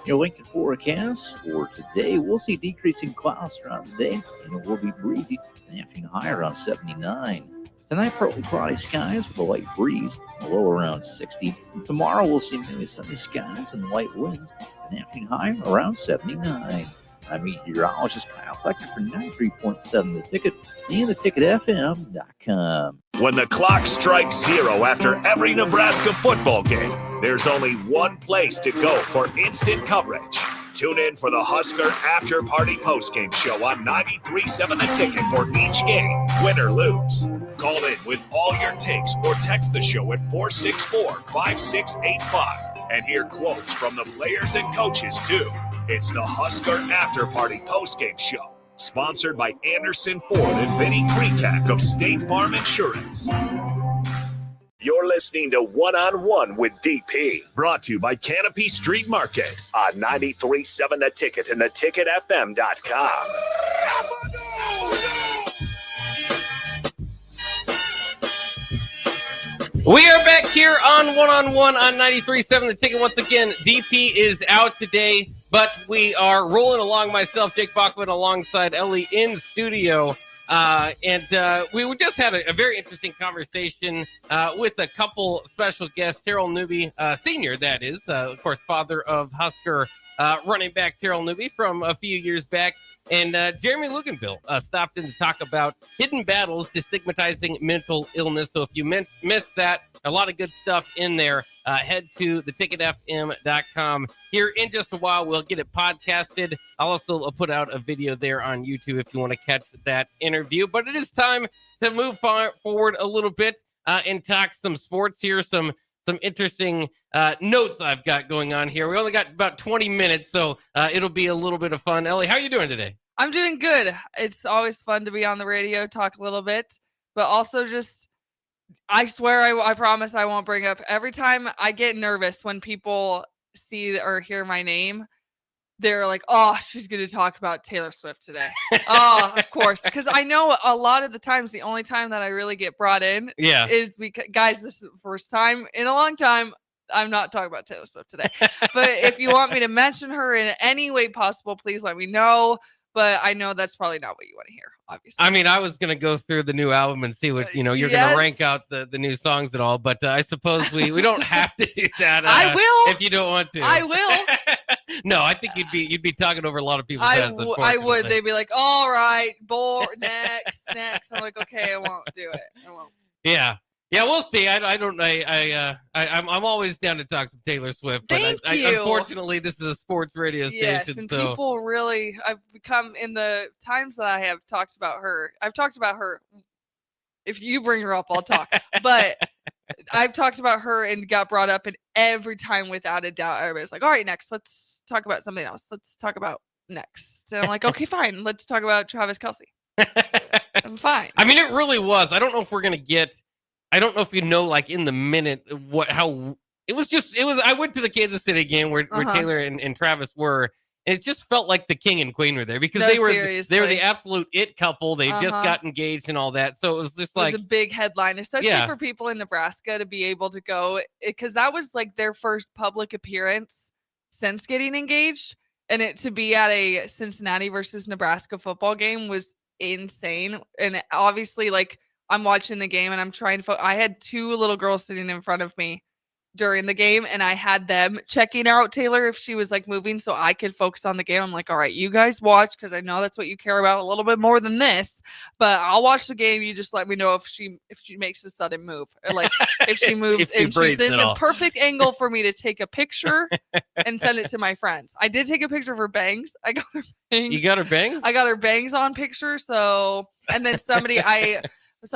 Your Lincoln forecast for today, we'll see decreasing clouds throughout the day, and it will be breezy, and afternoon high around 79. Tonight, partly cloudy skies with a light breeze, a low around 60. And tomorrow, we'll see mainly sunny skies and light winds, and afternoon high around 79. I'm meteorologist Kyle Flecker for 93.7 The Ticket and theticketfm.com. When the clock strikes 0 after every Nebraska football game, there's only one place to go for instant coverage. Tune in for the Husker After Party Postgame Show on 93.7 The Ticket for each game, win or lose. Call in with all your takes or text the show at 464-5685 and hear quotes from the players and coaches, too. It's the Husker After Party Postgame Show, sponsored by Anderson Ford and Vinny Krekak of State Farm Insurance. You're listening to One-on-One with DP, brought to you by Canopy Street Market on 93.7 The Ticket and theticketfm.com. We are back here on One-on-One on 93.7 The Ticket. Once again, DP is out today, but we are rolling along. Myself, Jake Bachman, alongside Ellie in studio. We just had a very interesting conversation with a couple special guests. Terrell Newby, senior, that is, of course, father of Husker running back Terrell Newby from a few years back. And Jeremy Luganville stopped in to talk about hidden battles destigmatizing mental illness. So if you missed that, a lot of good stuff in there. Head to theticketfm.com. Here in just a while, we'll get it podcasted. I'll also put out a video there on YouTube if you want to catch that interview. But it is time to move forward a little bit and talk some sports here, some interesting notes I've got going on here. We only got about 20 minutes, so it'll be a little bit of fun. Ellie, how are you doing today? I'm doing good. It's always fun to be on the radio, talk a little bit, but also just, I swear, I promise I won't bring up. Every time I get nervous when people see or hear my name, they're like, oh, she's going to talk about Taylor Swift today. Oh, of course. Because I know a lot of the times, the only time that I really get brought in is because, guys, this is the first time in a long time I'm not talking about Taylor Swift today. But if you want me to mention her in any way possible, please let me know. But I know that's probably not what you want to hear, obviously. I mean, I was going to go through the new album and see what, you're going to rank out the new songs and all, but I suppose we don't have to do that. I will. If you don't want to. I will. No, I think you'd be talking over a lot of people's heads. I would. They'd be like, all right, next. I'm like, okay, I won't do it. I won't. Yeah. Yeah, we'll see. I'm always down to talk some Taylor Swift, but unfortunately, this is a sports radio station. Yes, and people really, I've become, in the times that I have talked about her, I've talked about her. If you bring her up, I'll talk. But I've talked about her and got brought up, and every time, without a doubt, everybody's like, all right, next, let's talk about something else. Let's talk about next. And I'm like, okay, fine. Let's talk about Travis Kelce. I'm fine. I mean, it really was. I don't know if we're going to get, I don't know if you know, like in the minute, how it was. I went to the Kansas City game where Taylor and Travis were, and it just felt like the king and queen were there because they were the absolute it couple. They just got engaged and all that. So it was just like, it was a big headline, especially for people in Nebraska to be able to go, because that was like their first public appearance since getting engaged, and it to be at a Cincinnati versus Nebraska football game was insane. And obviously, like, I'm watching the game and I'm trying to I had two little girls sitting in front of me during the game, and I had them checking out Taylor if she was like moving so I could focus on the game. I'm like, all right, you guys watch, because I know that's what you care about a little bit more than this, but I'll watch the game. You just let me know if she makes a sudden move, or like if she moves and she's in the perfect angle for me to take a picture and send it to my friends. I did take a picture of her bangs. I got her bangs. You got her bangs? I got her bangs on picture. So, and then some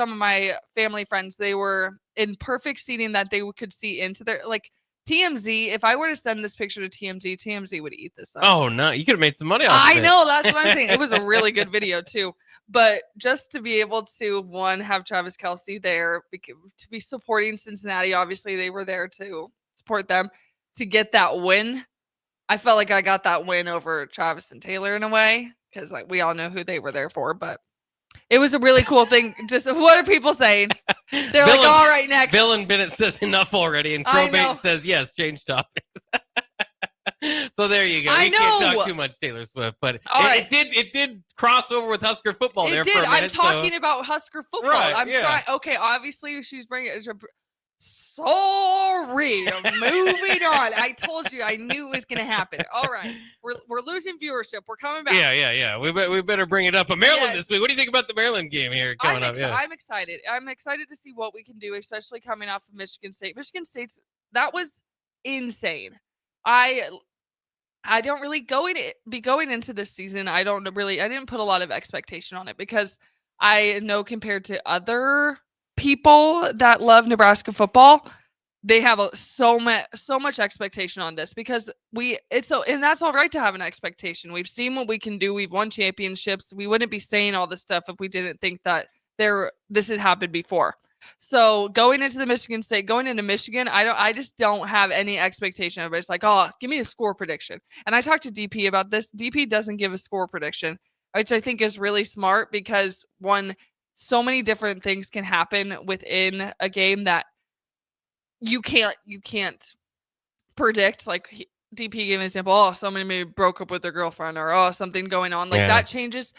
of my family friends, they were in perfect seating that they could see into their, like, TMZ. If I were to send this picture to TMZ would eat this up. Oh no, you could have made some money off I of it. know, that's what I'm saying. It was a really good video too. But just to be able to, one, have Travis Kelce there, to be supporting Cincinnati, obviously they were there to support them, to get that win. I felt like I got that win over Travis and Taylor in a way, because like we all know who they were there for, but it was a really cool thing. Just, what are people saying? They're like, all right, next. Bill and Bennett says enough already, and Crowbait says yes, change topics. So there you go. You can't talk too much Taylor Swift, but it did cross over with Husker football there for a minute. I'm talking about Husker football. Right, I'm trying. Okay, obviously she's bringing it. Sorry, moving on. I told you, I knew it was going to happen. All right, we're losing viewership. We're coming back. Yeah. We better bring it up. But Maryland this week. What do you think about the Maryland game here coming up? I'm excited. I'm excited to see what we can do, especially coming off of Michigan State. Michigan State's, that was insane. I don't really be going into this season. I didn't put a lot of expectation on it because I know compared to other people that love Nebraska football, they have so much expectation on this because and that's all right to have an expectation. We've seen what we can do. We've won championships. We wouldn't be saying all this stuff if we didn't think that this had happened before. So going into Michigan, I just don't have any expectation of it. It's like, oh, give me a score prediction. And I talked to DP about this. DP doesn't give a score prediction, which I think is really smart because so many different things can happen within a game that you can't predict. Like DP gave an example. Oh, somebody maybe broke up with their girlfriend or something going on. Like that changes.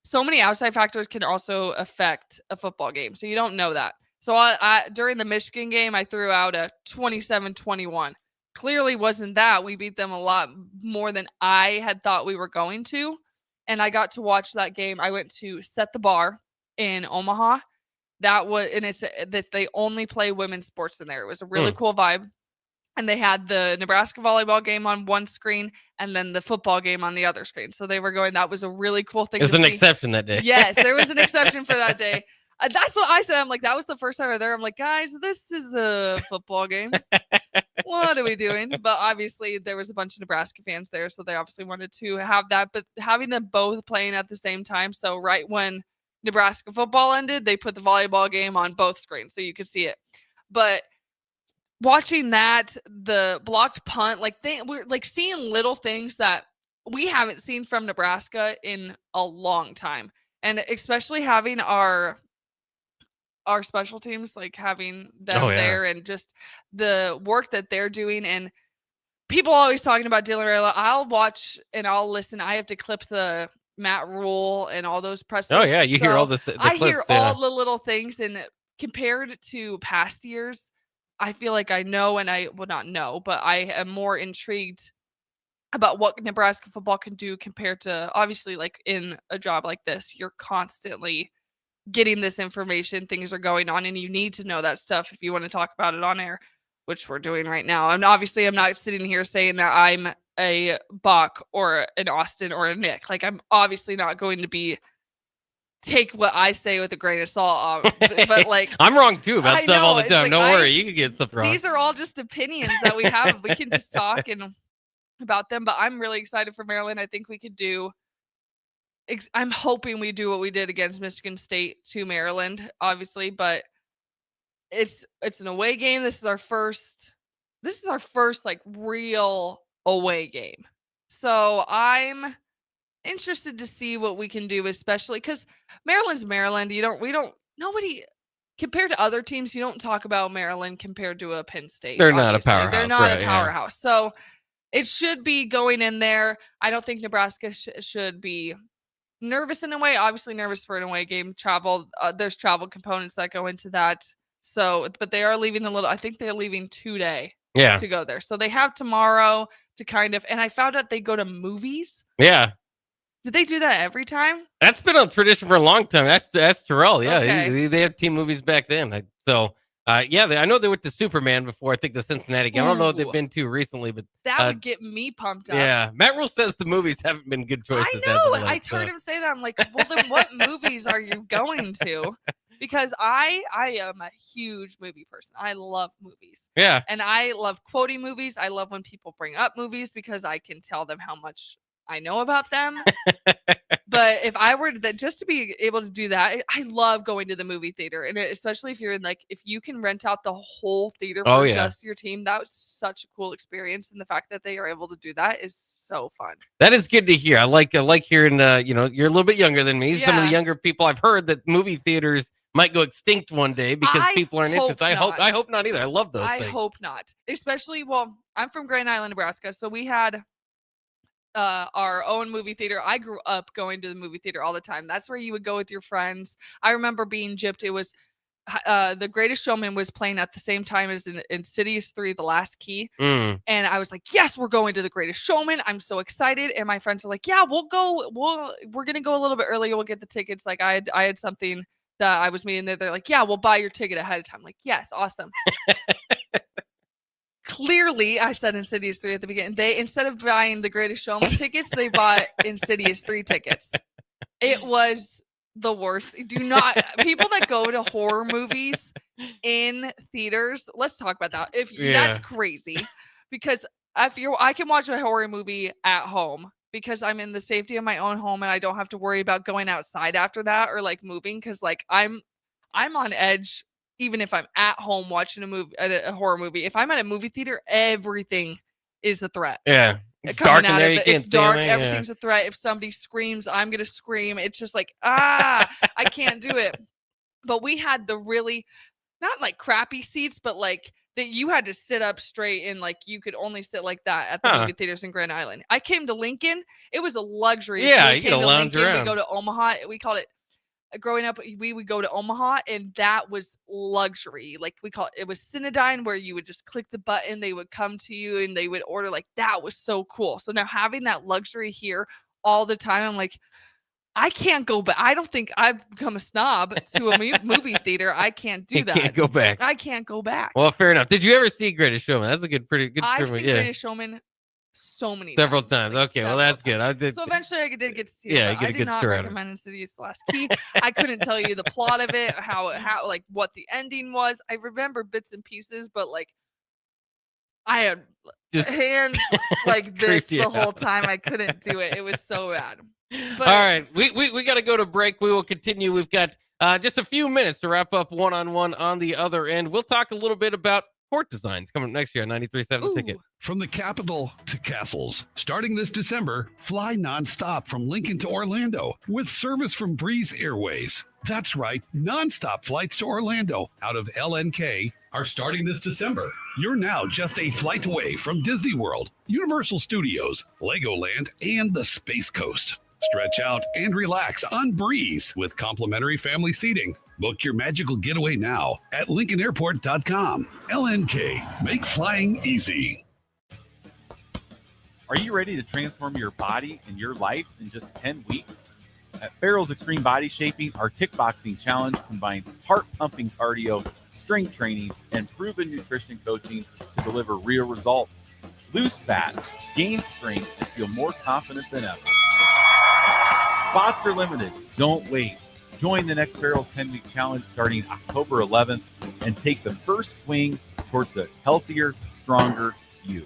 So many outside factors can also affect a football game. So you don't know that. So I during the Michigan game, I threw out a 27-21. Clearly wasn't that. We beat them a lot more than I had thought we were going to. And I got to watch that game. I went to Set the Bar in Omaha. They only play women's sports in there. It was a really cool vibe. And they had the Nebraska volleyball game on one screen and then the football game on the other screen. So they were going, that was a really cool thing. It was an exception that day. Yes, there was an exception for that day. That's what I said. I'm like, that was the first time I was there. I'm like, guys, this is a football game. What are we doing? But obviously there was a bunch of Nebraska fans there. So they obviously wanted to have that. But having them both playing at the same time. So right when Nebraska football ended, they put the volleyball game on both screens so you could see it. But watching that, the blocked punt, we're like seeing little things that we haven't seen from Nebraska in a long time. And especially having our special teams, like having them there and just the work that they're doing. And people always talking about Dylan Raiola. I'll watch and I'll listen. I have to clip the Matt Rule and all those press. Oh yeah, you hear all the I clips, hear all the little things, and compared to past years, I feel like I know, and I will not know, but I am more intrigued about what Nebraska football can do compared to obviously like in a job like this, you're constantly getting this information, things are going on, and you need to know that stuff if you want to talk about it on air, which we're doing right now. And obviously I'm not sitting here saying that I'm a Bach or an Austin or a Nick. Like I'm obviously not going to take what I say with a grain of salt. But like I'm wrong too about stuff all the time. Like, don't worry, you can get stuff wrong. These are all just opinions that we have. We can just talk and about them. But I'm really excited for Maryland. I think we could do. I'm hoping we do what we did against Michigan State to Maryland, obviously. But it's an away game. This is our first like real away game. So I'm interested to see what we can do, especially because Maryland's Maryland. Nobody compared to other teams, you don't talk about Maryland compared to a Penn State. They're not a powerhouse. They're not a powerhouse. So it should be going in there. I don't think Nebraska should be nervous in a way. Obviously nervous for an away game. Travel. There's travel components that go into that. So, but they are leaving I think they're leaving today. Yeah. To go there. So they have tomorrow to kind of, and I found out they go to movies. Yeah. Did they do that every time? That's been a tradition for a long time. That's Terrell. Yeah. Okay. They had team movies back then. I know they went to Superman before. I think the Cincinnati game. I don't know if they've been to recently, but that would get me pumped up. Yeah. Matt Rule says the movies haven't been good choices. I know. I heard him say that. I'm like, well, then what movies are you going to? Because I am a huge movie person. I love movies. Yeah. And I love quoting movies. I love when people bring up movies because I can tell them how much I know about them. But if I were just to be able to do that, I love going to the movie theater. And especially if you're in if you can rent out the whole theater for just your team, that was such a cool experience. And the fact that they are able to do that is so fun. That is good to hear. I like hearing, you're a little bit younger than me. Yeah. Some of the younger people, I've heard that movie theaters might go extinct one day because people aren't interested. I hope not either. I love those things. I hope not. Especially, I'm from Grand Island, Nebraska. So we had our own movie theater. I grew up going to the movie theater all the time. That's where you would go with your friends. I remember being gypped. It was The Greatest Showman was playing at the same time as in Insidious 3, The Last Key. And I was like, yes, we're going to The Greatest Showman. I'm so excited. And my friends are like, yeah, we'll go. We're going to go a little bit early. We'll get the tickets. Like I had something that I was meeting there. They're like, yeah, we'll buy your ticket ahead of time. I'm like, yes, awesome. clearly, I said Insidious 3 at the beginning. They, instead of buying the Greatest Showman tickets, they bought Insidious 3 tickets. It was the worst. Do not, people that go to horror movies in theaters, let's talk about that. That's crazy, because I can watch a horror movie at home because I'm in the safety of my own home and I don't have to worry about going outside after that or like moving, because like I'm on edge even if I'm at home watching a horror movie. If I'm at a movie theater, everything is a threat. Yeah. It's dark in there. You can't it's dark. see Everything's a threat. If somebody screams, I'm going to scream. It's just like, I can't do it. But we had the really, not like crappy seats, but like that you had to sit up straight and like you could only sit like that at the movie theaters in Grand Island. I came to Lincoln. It was a luxury. Yeah, you can lounge Lincoln, around. we go to Omaha. We called it, growing up, we would go to Omaha, and that was luxury. Like we call it was Cinedyne, where you would just click the button, they would come to you and they would order. Like that was so cool. So now having that luxury here all the time, I'm like, I can't go back. I don't think I've become a snob to a movie theater. I can't do that. Can't go back. I can't go back. Well, fair enough. Did you ever see Greatest Showman? That's a pretty good. I've seen Greatest Showman so many several times. like Okay, well that's good. I did. So eventually I did get to see Yeah, it. you get a I good did not story out of it. recommend Insidious: The Last Key. I couldn't tell you the plot of it, how like what the ending was. I remember bits and pieces, but like I had Just hands like this creeped you the whole out. time. I couldn't do it. It was so bad. But All right, we got to go to break. We will continue. We've got just a few minutes to wrap up one-on-one on the other end. We'll talk a little bit about court designs coming up next year on 93.7 The Ticket. From the capital to castles, starting this December, fly nonstop from Lincoln to Orlando with service from Breeze Airways. That's right, nonstop flights to Orlando out of LNK are starting this December. You're now just a flight away from Disney World, Universal Studios, Legoland, and the Space Coast. Stretch out and relax on Breeze with complimentary family seating. Book your magical getaway now at LincolnAirport.com. LNK, make flying easy. Are you ready to transform your body and your life in just 10 weeks? At Farrell's Extreme Body Shaping, our kickboxing challenge combines heart-pumping cardio, strength training, and proven nutrition coaching to deliver real results. Lose fat, gain strength, and feel more confident than ever. Spots are limited. Don't wait. Join the next Farrell's 10-week challenge starting October 11th and take the first swing towards a healthier, stronger you.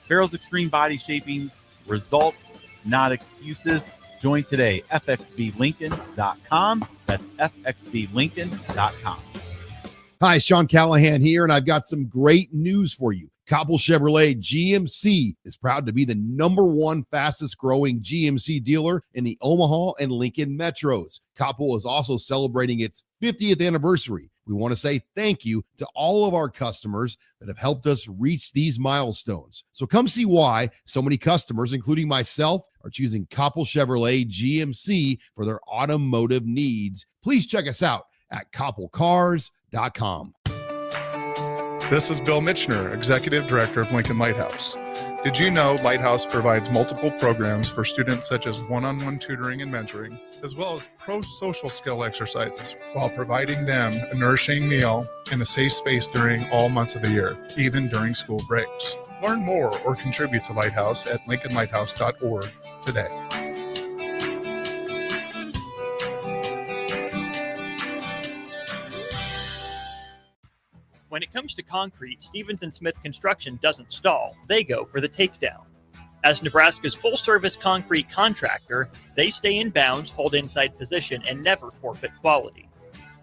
Farrell's Extreme Body Shaping, results, not excuses. Join today, fxblincoln.com. That's fxblincoln.com. Hi, Sean Callahan here, and I've got some great news for you. Copple Chevrolet GMC is proud to be the #1 fastest growing GMC dealer in the Omaha and Lincoln metros. Copple is also celebrating its 50th anniversary. We want to say thank you to all of our customers that have helped us reach these milestones. So come see why so many customers, including myself, are choosing Copple Chevrolet GMC for their automotive needs. Please check us out at copplecars.com. This is Bill Mitchner, Executive Director of Lincoln Lighthouse. Did you know Lighthouse provides multiple programs for students such as one-on-one tutoring and mentoring, as well as pro-social skill exercises, while providing them a nourishing meal and a safe space during all months of the year, even during school breaks? Learn more or contribute to Lighthouse at lincolnlighthouse.org today. When it comes to concrete, Stevens & Smith Construction doesn't stall. They go for the takedown. As Nebraska's full-service concrete contractor, they stay in bounds, hold inside position, and never forfeit quality.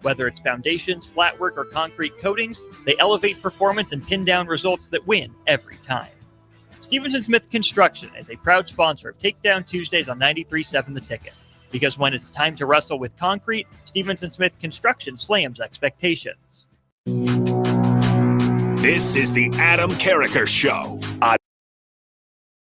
Whether it's foundations, flatwork, or concrete coatings, they elevate performance and pin down results that win every time. Stevens & Smith Construction is a proud sponsor of Takedown Tuesdays on 93.7 The Ticket. Because when it's time to wrestle with concrete, Stevens & Smith Construction slams expectations. This is the Adam Carricker Show on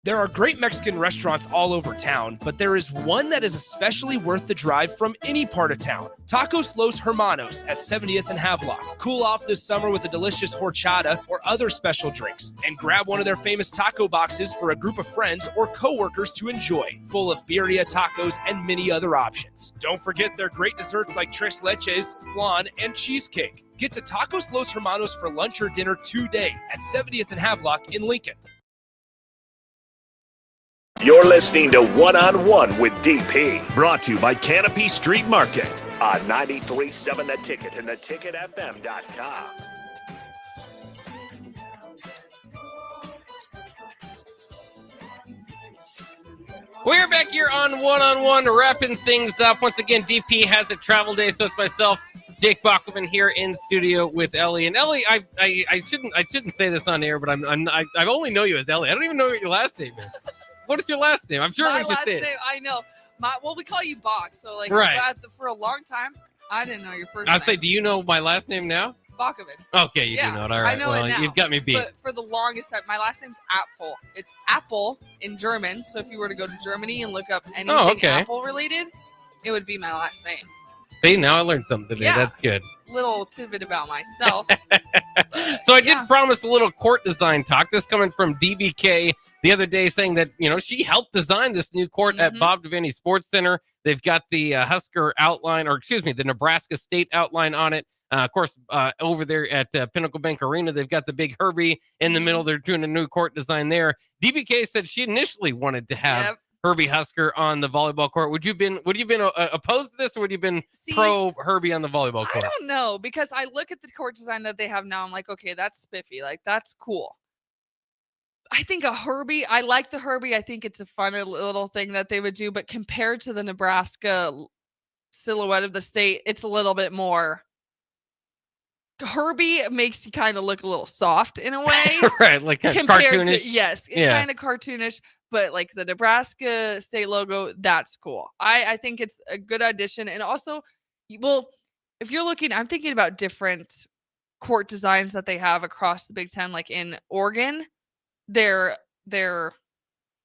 There are great Mexican restaurants all over town, but there is one that is especially worth the drive from any part of town. Tacos Los Hermanos at 70th and Havelock. Cool off this summer with a delicious horchata or other special drinks, and grab one of their famous taco boxes for a group of friends or coworkers to enjoy, full of birria tacos and many other options. Don't forget their great desserts like tres leches, flan, and cheesecake. Get to Tacos Los Hermanos for lunch or dinner today at 70th and Havelock in Lincoln. You're listening to One on One with DP, brought to you by Canopy Street Market on 93.7 The Ticket and theticketfm.com. We're back here on One, wrapping things up. Once again, DP has a travel day, so it's myself, Jake Bachman, here in studio with Ellie. And Ellie, I shouldn't say this on air, but I only know you as Ellie. I don't even know what your last name is. What is your last name? I'm sure My we just last did. name, I know. Well, we call you Bach, so like Right. for a long time, I didn't know your first I'll name. say, do you know my last name now? Bakovic. Okay, you do know it. All right. I know well, it now. you've got me beat. But for the longest time, my last name's Apfel. It's Apple in German. So if you were to go to Germany and look up anything okay. Apple related, it would be my last name. See, now I learned something today. Yeah. That's good. Little tidbit about myself. So I did promise a little court design talk. This coming from DBK the other day, saying that, she helped design this new court at Bob Devaney Sports Center. They've got the Husker outline, the Nebraska State outline on it. Of course, over there at Pinnacle Bank Arena, they've got the big Herbie in the middle. They're doing a new court design there. DBK said she initially wanted to have Herbie Husker on the volleyball court. Would you been opposed to this, or would you been pro Herbie on the volleyball court? I don't know, because I look at the court design that they have now. I'm like, okay, that's spiffy. Like, that's cool. I think a Herbie, I like the Herbie. I think it's a fun little thing that they would do. But compared to the Nebraska silhouette of the state, it's a little bit more. Herbie makes you kind of look a little soft in a way. Right, like kind of cartoonish. Yes, kind of cartoonish. But like the Nebraska state logo, that's cool. I think it's a good addition. And also, well, if you're looking, I'm thinking about different court designs that they have across the Big Ten, like in Oregon. Their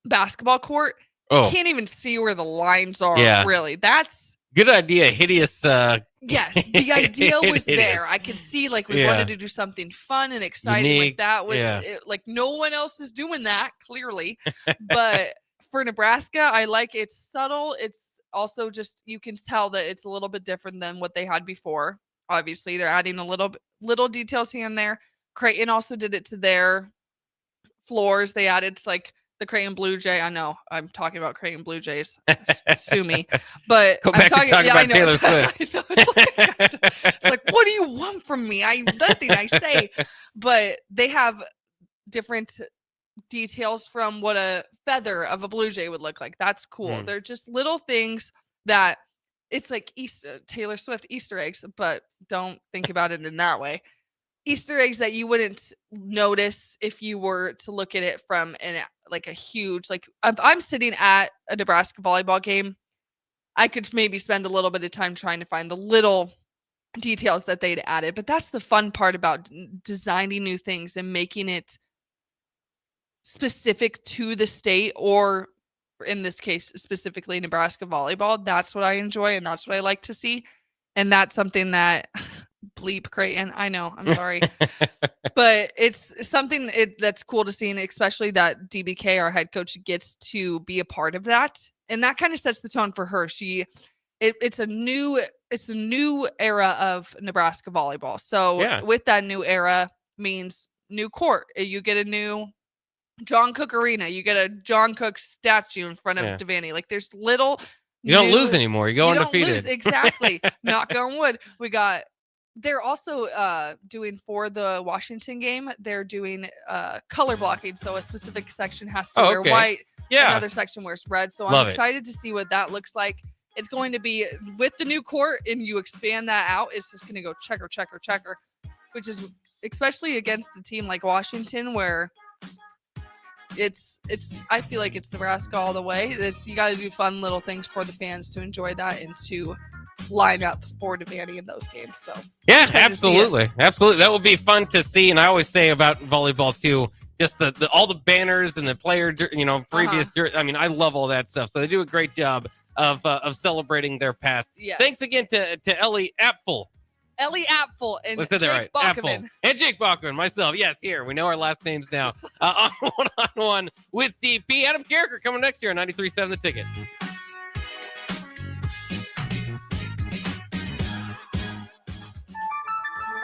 basketball court, you can't even see where the lines are. Really, that's good idea. Hideous. Yes, the idea was It is. there. I could see like we wanted to do something fun and exciting. Unique, Like that was like no one else is doing that clearly. But for Nebraska, I like it's subtle. It's also just you can tell that it's a little bit different than what they had before. Obviously, they're adding a little details here and there. Creighton also did it to their floors. They added like the Creighton Blue Jay. I know I'm talking about Creighton Blue Jays. Sue me. But Go back and talk about Taylor Swift. It's like, what do you want from me? Nothing I say. But they have different details from what a feather of a Blue Jay would look like. That's cool. They're just little things that it's like Taylor Swift Easter eggs, but don't think about it in that way. Easter eggs that you wouldn't notice if you were to look at it from a huge, like if I'm sitting at a Nebraska volleyball game, I could maybe spend a little bit of time trying to find the little details that they'd added. But that's the fun part about designing new things and making it specific to the state, or in this case, specifically Nebraska volleyball. That's what I enjoy, and that's what I like to see. And that's something that bleep Creighton. I know, I'm sorry. But it's something that's cool to see, and especially that DBK, our head coach, gets to be a part of that. And that kind of sets the tone for her. It's a new era of Nebraska volleyball. So with that new era means new court. You get a new John Cook Arena. You get a John Cook statue in front of Devaney. Like there's little. You don't lose anymore. You go undefeated. Don't lose. Exactly. Knock on wood. They're also doing for the Washington game, they're doing color blocking. So a specific section has to wear white. Another section wears red. So I'm excited to see what that looks like. It's going to be with the new court, and you expand that out. It's just going to go checker, checker, checker, which is especially against a team like Washington, where I feel like it's Nebraska all the way. You got to do fun little things for the fans to enjoy that and to line up for Devaney in those games. So absolutely. That will be fun to see. And I always say about volleyball too, just the all the banners and the player, previous. I mean, I love all that stuff. So they do a great job of celebrating their past. Yes. Thanks again to Ellie Apfel. Ellie Apfel and Let's say Jake that right. Bachman. Apfel. And Jake Bachman, myself. Yes, here. We know our last names now. On one-on-one with DP. Adam Carricker coming next year on 93.7 The Ticket.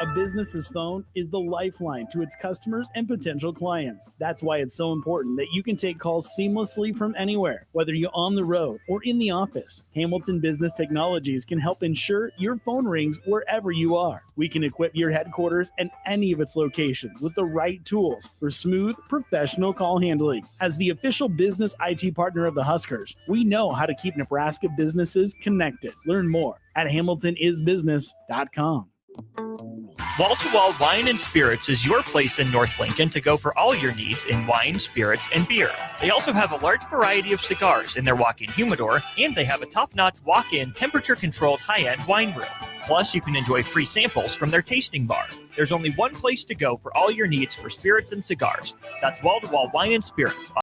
A business's phone is the lifeline to its customers and potential clients. That's why it's so important that you can take calls seamlessly from anywhere, whether you're on the road or in the office. Hamilton Business Technologies can help ensure your phone rings wherever you are. We can equip your headquarters and any of its locations with the right tools for smooth, professional call handling. As the official business IT partner of the Huskers, we know how to keep Nebraska businesses connected. Learn more at hamiltonisbusiness.com. Wall to Wall Wine and Spirits is your place in North Lincoln to go for all your needs in wine, spirits, and beer. They also have a large variety of cigars in their walk-in humidor, and they have a top-notch walk-in temperature-controlled high-end wine room. Plus, you can enjoy free samples from their tasting bar. There's only one place to go for all your needs for spirits and cigars. That's Wall to Wall Wine and Spirits